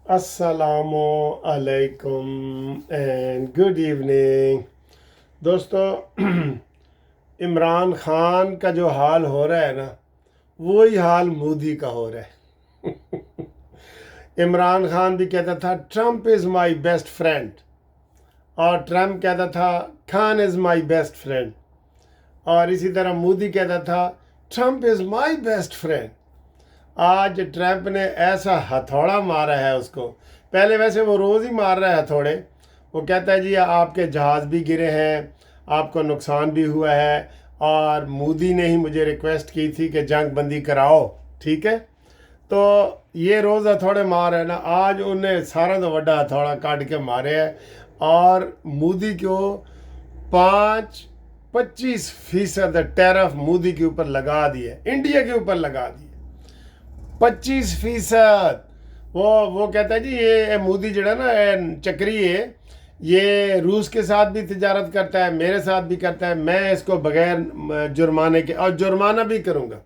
Assalamu alaikum and good evening دوستو عمران خان کا جو حال ہو رہا ہے نا وہی حال مودی کا ہو رہا ہے عمران خان بھی کہتا تھا Trump is my best friend اور ٹرمپ کہتا تھا خان از مائی بیسٹ فرینڈ اور اسی طرح مودی کہتا تھا Trump is my best friend. آج ٹرمپ نے ایسا ہتھوڑا مارا ہے اس کو. پہلے ویسے وہ روز ہی مار رہا ہے ہتھوڑے. وہ کہتا ہے جی آپ کے جہاز بھی گرے ہیں, آپ کو نقصان بھی ہوا ہے, اور مودی نے ہی مجھے ریکویسٹ کی تھی کہ جنگ بندی کراؤ, ٹھیک ہے. تو یہ روز ہتھوڑے مار ہے نا, آج انہیں سارا تو وڈا ہتھوڑا کاٹ کے مارے ہے اور مودی کو 25% ٹیرف مودی کے اوپر لگا دیے, انڈیا کے اوپر لگا دیے 25%. وہ کہتا ہے جی یہ مودی جڑا نا چکری ہے, یہ روس کے ساتھ بھی تجارت کرتا ہے, میرے ساتھ بھی کرتا ہے, میں اس کو بغیر جرمانے کے اور جرمانہ بھی کروں گا.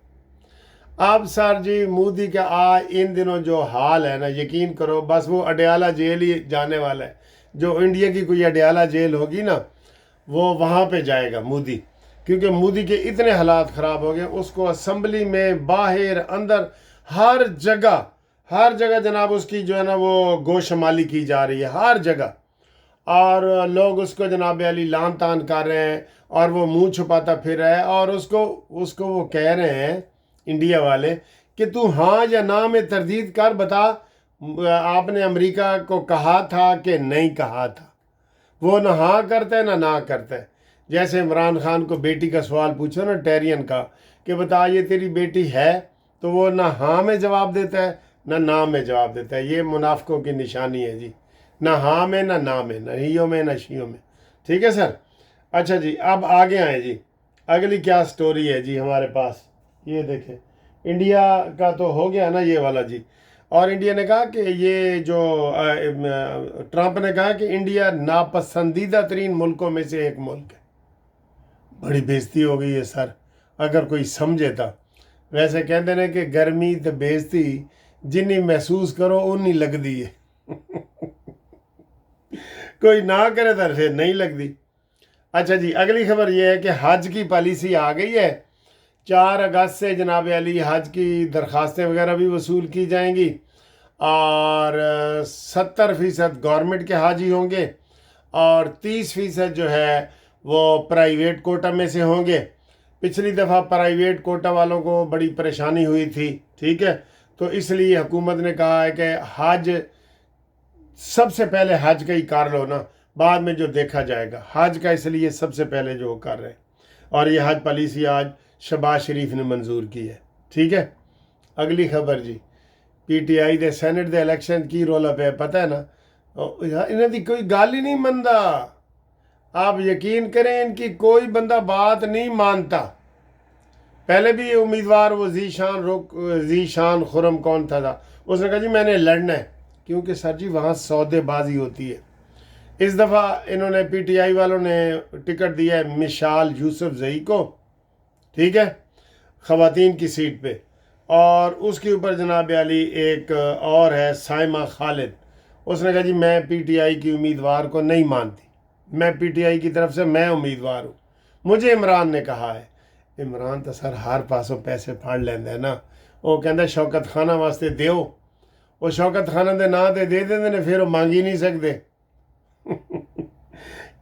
اب سر جی مودی کا ان دنوں جو حال ہے نا, یقین کرو بس وہ اڈیالہ جیل ہی جانے والا ہے. جو انڈیا کی کوئی اڈیالہ جیل ہوگی نا وہ وہاں پہ جائے گا مودی, کیونکہ مودی کے اتنے حالات خراب ہو گئے. اس کو اسمبلی میں, باہر, اندر, ہر جگہ جناب اس کی جو ہے نا وہ گوشمالی کی جا رہی ہے ہر جگہ, اور لوگ اس کو جناب علی لان تان کر رہے ہیں اور وہ منہ چھپاتا پھر رہا ہے. اور اس کو وہ کہہ رہے ہیں انڈیا والے کہ تو ہاں یا نہ میں تردید کر بتا, آپ نے امریکہ کو کہا تھا کہ نہیں کہا تھا. وہ نہ ہاں کرتا ہے نہ کرتا ہے. جیسے عمران خان کو بیٹی کا سوال پوچھو نا ٹیرین کا کہ بتا یہ تیری بیٹی ہے, تو وہ نہ ہاں میں جواب دیتا ہے نہ میں جواب دیتا ہے. یہ منافقوں کی نشانی ہے جی, نہ ہاں میں نہ میں, نہ ہیوں میں نہ شیوں میں. ٹھیک ہے سر. اچھا جی اب آگے آئیں جی, اگلی کیا سٹوری ہے جی ہمارے پاس. یہ دیکھیں انڈیا کا تو ہو گیا نا یہ والا جی. اور انڈیا نے کہا کہ یہ جو ٹرمپ نے کہا کہ انڈیا ناپسندیدہ ترین ملکوں میں سے ایک ملک ہے. بڑی بےزتی ہو گئی ہے سر اگر کوئی سمجھے تھا. ویسے کہتے ہیں کہ گرمی تو بےزتی جنی محسوس کرو اونی لگتی ہے کوئی نہ کرے تو پھر نہیں لگتی. اچھا جی اگلی خبر یہ ہے کہ حج کی پالیسی آ گئی ہے. 4 اگست سے جناب علی حج کی درخواستیں وغیرہ بھی وصول کی جائیں گی, اور 70% گورنمنٹ کے حاجی ہوں گے, اور 30% جو ہے وہ پرائیویٹ کوٹا میں سے ہوں گے. پچھلی دفعہ پرائیویٹ کوٹا والوں کو بڑی پریشانی ہوئی تھی, ٹھیک ہے. تو اس لیے حکومت نے کہا ہے کہ حج سب سے پہلے حج کا ہی کر لو نا, بعد میں جو دیکھا جائے گا. حج کا اس لیے سب سے پہلے جو کر رہے ہیں, اور یہ حج پالیسی آج شہباز شریف نے منظور کی ہے. ٹھیک ہے. اگلی خبر جی, پی ٹی آئی دے سینٹ دے الیکشن کی رولا پہ پتہ ہے نا, انہیں دی کوئی گل ہی نہیں منتا. آپ یقین کریں ان کی کوئی بندہ بات نہیں مانتا. پہلے بھی یہ امیدوار وہ ذی شان خرم کون تھا, اس نے کہا جی میں نے لڑنا ہے, کیونکہ سر جی وہاں سودے بازی ہوتی ہے. اس دفعہ انہوں نے پی ٹی آئی والوں نے ٹکٹ دیا ہے مشال یوسف زئی کو, ٹھیک ہے, خواتین کی سیٹ پہ. اور اس کے اوپر جناب علی ایک اور ہے سائمہ خالد, اس نے کہا جی میں پی ٹی آئی کی امیدوار کو نہیں مانتی, میں پی ٹی آئی کی طرف سے میں امیدوار ہوں, مجھے عمران نے کہا ہے. عمران تو سر ہر پاسوں پیسے پھاڑ لینا ہے نا. وہ کہتا شوکت خانہ واسطے دیو, وہ شوکت خانہ دے نا دے دے نے پھر وہ مانگ ہی نہیں سکتے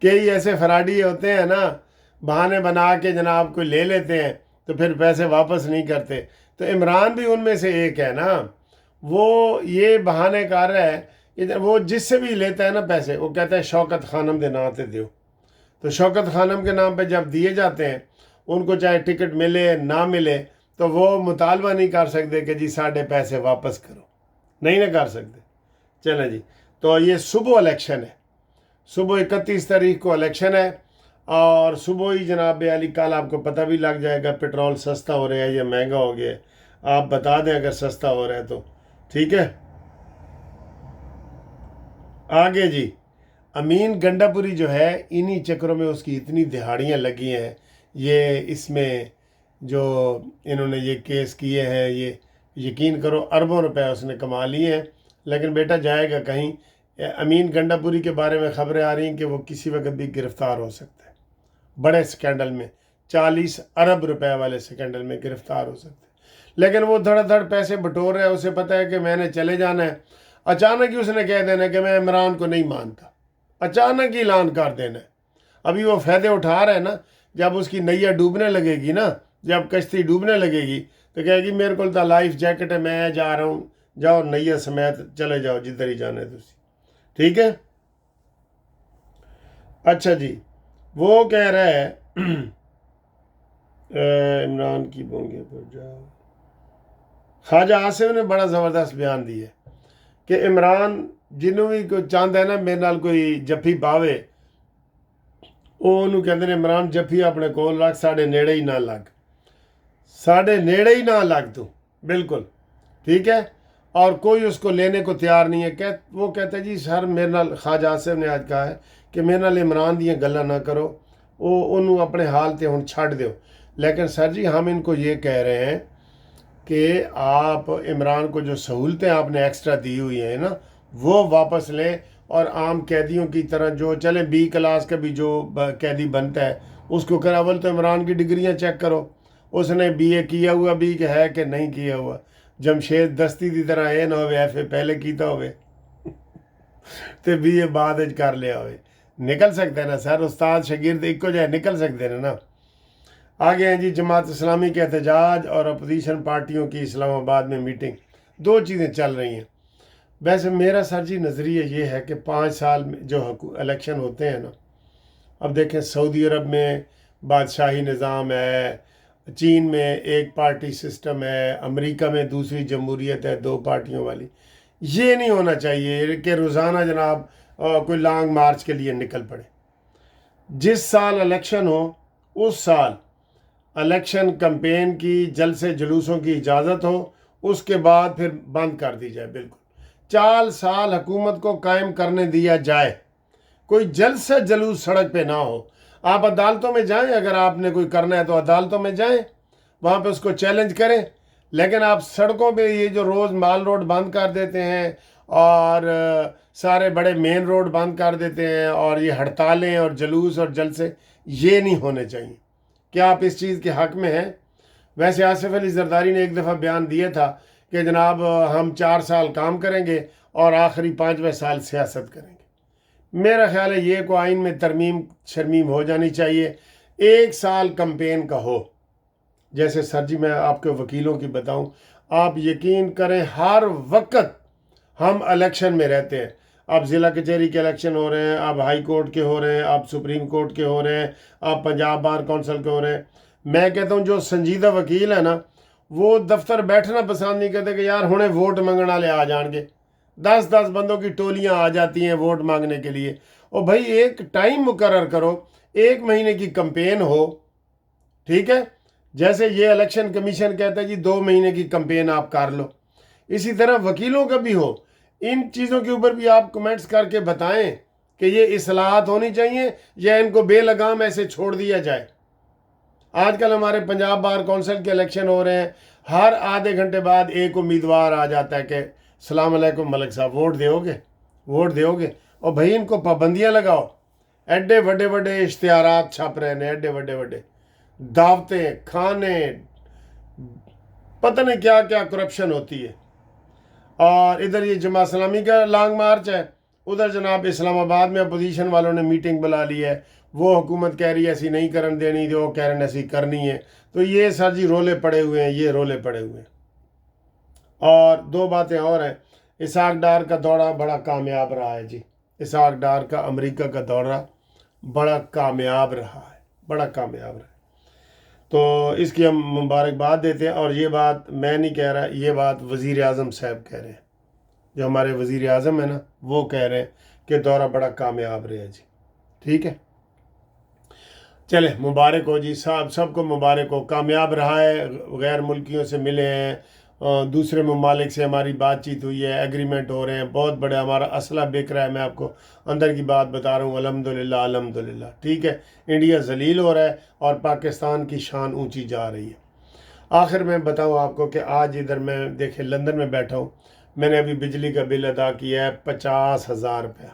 کئی ایسے فراڈی ہوتے ہیں نا, بہانے بنا کے جناب کو لے لیتے ہیں تو پھر پیسے واپس نہیں کرتے. تو عمران بھی ان میں سے ایک ہے نا. وہ یہ بہانے کر رہا ہے, وہ جس سے بھی لیتا ہے نا پیسے وہ کہتا ہے شوکت خانم دے نا تے دیو. تو شوکت خانم کے نام پہ جب دیے جاتے ہیں, ان کو چاہے ٹکٹ ملے نہ ملے, تو وہ مطالبہ نہیں کر سکتے کہ جی ساڑھے پیسے واپس کرو, نہیں نہ کر سکتے. چلیں جی, تو یہ صبح الیکشن ہے, صبح 31 تاریخ کو الیکشن ہے, اور صبح ہی جناب علی کل آپ کو پتہ بھی لگ جائے گا پیٹرول سستا ہو رہا ہے یا مہنگا ہو گیا ہے. آپ بتا دیں اگر سستا ہو رہا ہے تو, ٹھیک ہے. آگے جی, امین گنڈا پوری جو ہے انہی چکروں میں اس کی اتنی دہاڑیاں لگی ہیں. یہ اس میں جو انہوں نے یہ کیس کیے ہیں, یہ یقین کرو اربوں روپے اس نے کما لیے ہیں. لیکن بیٹا جائے گا کہیں. امین گنڈاپوری کے بارے میں خبریں آ رہی ہیں کہ وہ کسی وقت بھی گرفتار ہو سکتا ہے. بڑے سکینڈل میں 40 ارب روپے والے سکینڈل میں گرفتار ہو سکتے ہیں. لیکن وہ دھڑ دھڑ پیسے بٹور رہا ہے. اسے پتہ ہے کہ میں نے چلے جانا ہے. اچانک ہی اس نے کہہ دینا کہ میں عمران کو نہیں مانتا. اچانک ہی اعلان کر دینا ہے. ابھی وہ فائدے اٹھا رہا ہے نا. جب اس کی نیا ڈوبنے لگے گی نا، جب کشتی ڈوبنے لگے گی تو کہے گی میرے کو تو لائف جیکٹ ہے، میں جا رہا ہوں. جاؤ نیا سمیت چلے جاؤ جدھر ہی جانا ہے تسی. ٹھیک ہے. اچھا جی، وہ کہہ رہا ہے عمران کی بونگے پر جاؤ. خواجہ آصف نے بڑا زبردست بیان دیا کہ عمران جنوں بھی کوئی چاہتا ہے نا میرے نال کوئی جفی پاوے، وہ انہوں کہتے ہیں عمران جفی اپنے کول رکھ، ساڑھے نیڑے ہی نہ لگ، ساڑھے نیڑے ہی نہ لگ تو بالکل. ٹھیک ہے. اور کوئی اس کو لینے کو تیار نہیں ہے. وہ کہتے ہیں جی سر میرے نال، خواجہ آصف نے آج کہا ہے کہ میرے نال عمران دیاں گلاں نہ کرو، وہ انہوں اپنے حال تے ہن چھڈ دیو. لیکن سر جی ہم ان کو یہ کہہ رہے ہیں کہ آپ عمران کو جو سہولتیں آپ نے ایکسٹرا دی ہوئی ہیں نا وہ واپس لیں، اور عام قیدیوں کی طرح جو چلیں بی کلاس کا بھی جو قیدی بنتا ہے اس کو کر. اول تو عمران کی ڈگریاں چیک کرو، اس نے بی اے کیا ہوا بھی کہ ہے کہ نہیں کیا ہوا. جمشید دستی دی طرح اے نہ ہوئے ایف اے پہلے کیتا ہوئے تو بی اے بعد کر لیا ہوئے. نکل سکتے ہیں نا سر، استاد شاگرد ایک جائے نکل سکتے ہیں نا. آگے ہیں جی جماعت اسلامی کے احتجاج اور اپوزیشن پارٹیوں کی اسلام آباد میں میٹنگ. دو چیزیں چل رہی ہیں. ویسے میرا سر جی نظریہ یہ ہے کہ 5 سال میں جو الیکشن ہوتے ہیں نا، اب دیکھیں سعودی عرب میں بادشاہی نظام ہے، چین میں ایک پارٹی سسٹم ہے، امریکہ میں دوسری جمہوریت ہے 2 پارٹیوں والی. یہ نہیں ہونا چاہیے کہ روزانہ جناب کوئی لانگ مارچ کے لیے نکل پڑے. جس سال الیکشن ہو اس سال الیکشن کمپین کی جلسے جلوسوں کی اجازت ہو، اس کے بعد پھر بند کر دی جائے. بالکل 4 سال حکومت کو قائم کرنے دیا جائے، کوئی جلسہ جلوس سڑک پہ نہ ہو. آپ عدالتوں میں جائیں، اگر آپ نے کوئی کرنا ہے تو عدالتوں میں جائیں، وہاں پہ اس کو چیلنج کریں. لیکن آپ سڑکوں پہ یہ جو روز مال روڈ بند کر دیتے ہیں اور سارے بڑے مین روڈ بند کر دیتے ہیں، اور یہ ہڑتالیں اور جلوس اور جلسے یہ نہیں ہونے چاہیے. کیا آپ اس چیز کے حق میں ہیں؟ ویسے آصف علی زرداری نے ایک دفعہ بیان دیا تھا کہ جناب ہم 4 سال کام کریں گے اور آخری 5ویں سال سیاست کریں گے. میرا خیال ہے یہ کو آئین میں ترمیم شرمیم ہو جانی چاہیے. 1 سال کمپین کا ہو. جیسے سر جی میں آپ کے وکیلوں کی بتاؤں، آپ یقین کریں ہر وقت ہم الیکشن میں رہتے ہیں. اب ضلع کچہری کے الیکشن ہو رہے ہیں، اب ہائی کورٹ کے ہو رہے ہیں، اب سپریم کورٹ کے ہو رہے ہیں، اب پنجاب بار کونسل کے ہو رہے ہیں. میں کہتا ہوں جو سنجیدہ وکیل ہے نا وہ دفتر بیٹھنا پسند نہیں کرتے کہ یار ہنے ووٹ منگنے والے آ جان گے. 10 بندوں کی ٹولیاں آ جاتی ہیں ووٹ مانگنے کے لیے. اور بھائی ایک ٹائم مقرر کرو، 1 مہینے کی کمپین ہو. ٹھیک ہے. جیسے یہ الیکشن کمیشن کہتا ہے جی 2 مہینے کی کمپین آپ کر لو، اسی طرح وکیلوں کا بھی ہو. ان چیزوں کے اوپر بھی آپ کمنٹس کر کے بتائیں کہ یہ اصلاحات ہونی چاہیے یا ان کو بے لگام ایسے چھوڑ دیا جائے. آج کل ہمارے پنجاب بار کونسل کے الیکشن ہو رہے ہیں، ہر آدھے گھنٹے بعد ایک امیدوار آ جاتا ہے کہ السلام علیکم ملک صاحب ووٹ دیو گے، ووٹ دیو گے. اور بھائی ان کو پابندیاں لگاؤ. ایڈے بڑے اشتہارات چھپ رہے ہیں، ایڈے بڑے دعوتیں، کھانے، پتہ نہیں کیا کیا کرپشن ہوتی ہے. اور ادھر یہ جماعت اسلامی کا لانگ مارچ ہے، ادھر جناب اسلام آباد میں اپوزیشن والوں نے میٹنگ بلا لی ہے. وہ حکومت کہہ رہی ہے ایسی نہیں کرن دینی، جو وہ کہہ رہے ہیں ایسی کرنی ہے. تو یہ سر جی رولے پڑے ہوئے ہیں، یہ رولے پڑے ہوئے ہیں. اور 2 باتیں اور ہیں. اسحاق ڈار کا دورہ بڑا کامیاب رہا ہے جی. اسحاق ڈار کا امریکہ کا دورہ بڑا کامیاب رہا ہے، بڑا کامیاب رہا ہے. تو اس کی ہم مبارکباد دیتے ہیں. اور یہ بات میں نہیں کہہ رہا، یہ بات وزیر اعظم صاحب کہہ رہے ہیں. جو ہمارے وزیر اعظم ہیں نا وہ کہہ رہے ہیں کہ دورہ بڑا کامیاب رہا جی. ٹھیک ہے. چلے مبارک ہو جی صاحب، سب کو مبارک ہو. کامیاب رہا ہے، غیر ملکیوں سے ملے ہیں، دوسرے ممالک سے ہماری بات چیت ہوئی ہے، ایگریمنٹ ہو رہے ہیں. بہت بڑے ہمارا اسلحہ بک رہا ہے. میں آپ کو اندر کی بات بتا رہا ہوں. الحمدللہ الحمدللہ. ٹھیک ہے. انڈیا ذلیل ہو رہا ہے اور پاکستان کی شان اونچی جا رہی ہے. آخر میں بتاؤں آپ کو کہ آج ادھر میں دیکھیں لندن میں بیٹھا ہوں، میں نے ابھی بجلی کا بل ادا کیا ہے 50,000 روپیہ،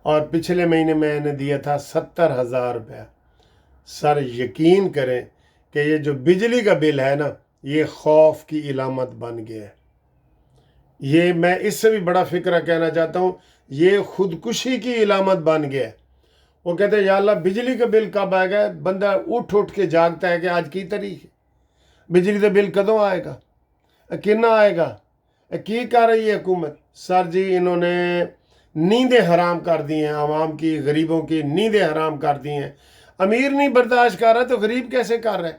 اور پچھلے مہینے میں نے دیا تھا 70,000 روپیہ۔ سر یقین کریں کہ یہ جو بجلی کا بل ہے نا، یہ خوف کی علامت بن گیا ہے۔ یہ میں اس سے بھی بڑا فکرہ کہنا چاہتا ہوں، یہ خودکشی کی علامت بن گیا ہے۔ وہ کہتے ہیں یا اللہ بجلی کا بل کب آئے گا؟ بندہ اٹھ کے جاگتا ہے کہ آج کی تاریخ ہے، بجلی کا بل کدوں آئے گا، کنا آئے گا، کی کر رہی ہے حکومت؟ سر جی انہوں نے نیندیں حرام کر دی ہیں، عوام کی، غریبوں کی نیندیں حرام کر دی ہیں۔ امیر نہیں برداشت کر رہا تو غریب کیسے کر رہا ہے؟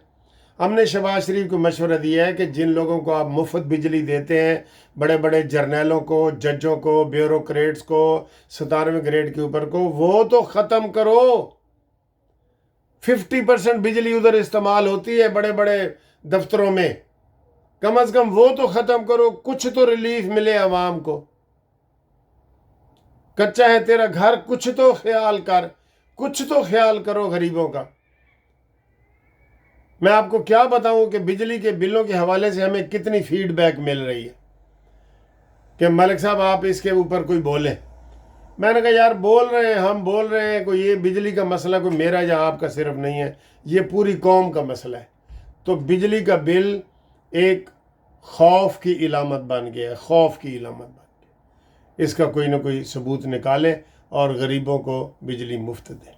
ہم نے شہباز شریف کو مشورہ دیا ہے کہ جن لوگوں کو آپ مفت بجلی دیتے ہیں، بڑے بڑے جرنیلوں کو، ججوں کو، بیوروکریٹس کو، 17ویں گریڈ کے اوپر کو، وہ تو ختم کرو۔ 50% بجلی ادھر استعمال ہوتی ہے بڑے بڑے دفتروں میں، کم از کم وہ تو ختم کرو، کچھ تو ریلیف ملے عوام کو۔ کچا ہے تیرا گھر، کچھ تو خیال کر، کچھ تو خیال کرو غریبوں کا۔ میں آپ کو کیا بتاؤں کہ بجلی کے بلوں کے حوالے سے ہمیں کتنی فیڈ بیک مل رہی ہے کہ ملک صاحب آپ اس کے اوپر کوئی بولیں۔ میں نے کہا یار بول رہے ہیں، ہم بول رہے ہیں، کوئی یہ بجلی کا مسئلہ کوئی میرا یا آپ کا صرف نہیں ہے، یہ پوری قوم کا مسئلہ ہے۔ تو بجلی کا بل ایک خوف کی علامت بن گیا ہے، خوف کی علامت بن گیا۔ اس کا کوئی نہ کوئی ثبوت نکالے اور غریبوں کو بجلی مفت دے۔